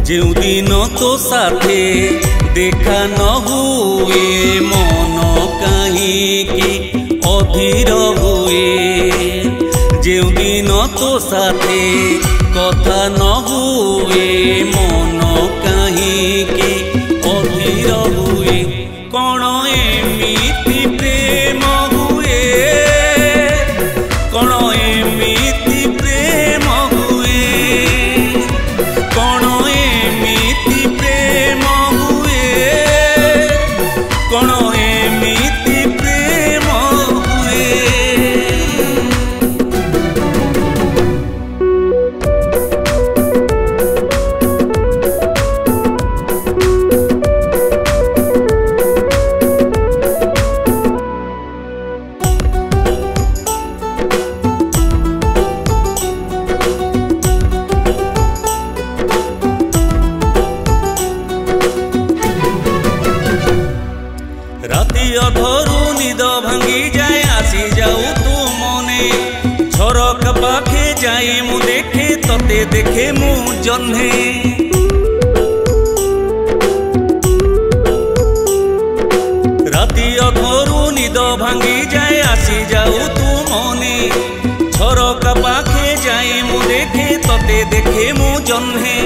ଯେଉଁ ଦିନ ତୋ ସାଥେ ଦେଖା ନ ହୁଏ ମନ କାହିଁକି ଅଧୀର ହୁଏ। ଯେଉଁ ଦିନ ତୋ ସାଥେ କଥା ନ ହୁଏ ମନ କାହିଁକି ଅଧୀର ହୁଏ। କ'ଣ ଏମିତି ପ୍ରେମ ହୁଏ, କ'ଣ ଏମିତି ପ୍ରେମ ହୁଏ, କ'ଣ ଏମିତି ପ୍ରେମ ହୁଏ, କ'ଣ ଏମିତି ପ୍ରେମ ହୁଏ। राति अधरू निद भांगी जाए आसी जाऊ तू मने झरका पाखे जाए मु देखे तते देखे मु जन्हे। राति अधरू निद भांगी जाए आसी जाऊ तू मने झरका पाखे जाए मु देखे तते देखे मु जन्हे।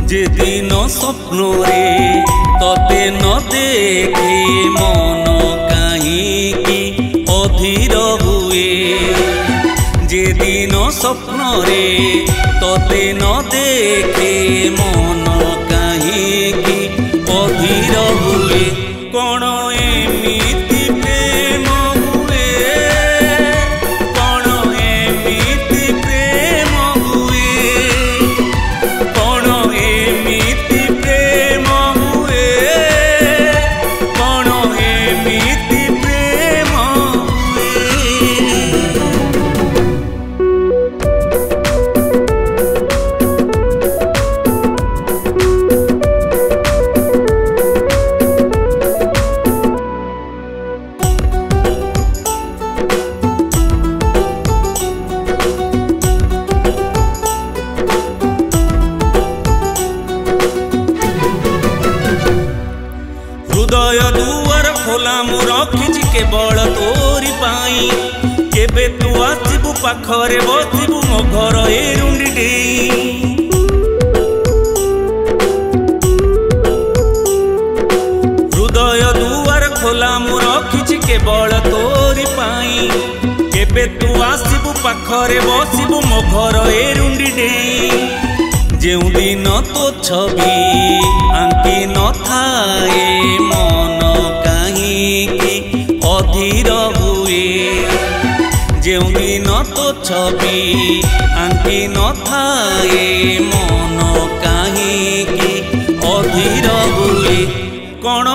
जे दिन स्वप्न रे तते न देखे मन काहींकी अधीर हुए। जे दिन स्वप्न रे तते न देखे मन काहींकी अधीर हुए। कौन एमिति प्रेम हुए, कौन एमिति प्रेम हुए, कौन एमिति प्रेम हुए, कौन एमिति प्रेम हुए। हृदय दुआर खोला मु रखिछि केवल तोरी पाई। केबे तू आसिबु पाखरे बसिबु मो घर ए रुंडी डेई। हृदय दुआर खोला मु रखिछि केवल तोरी पाई। केबे तू आसिबु पाखरे बसिबु मो घर ए रुंडी डेई। ଯେଉଁ ଦିନ ତୋ ଛବି ଆଙ୍କି ନଥାଏ ମନ କାହିଁକି ଅଧୀର ହୁଏ। ଯେଉଁ ଦିନ ତୋ ଛବି ଆଙ୍କି ନଥାଏ ମନ କାହିଁକି ଅଧୀର ହୁଏ। କ'ଣ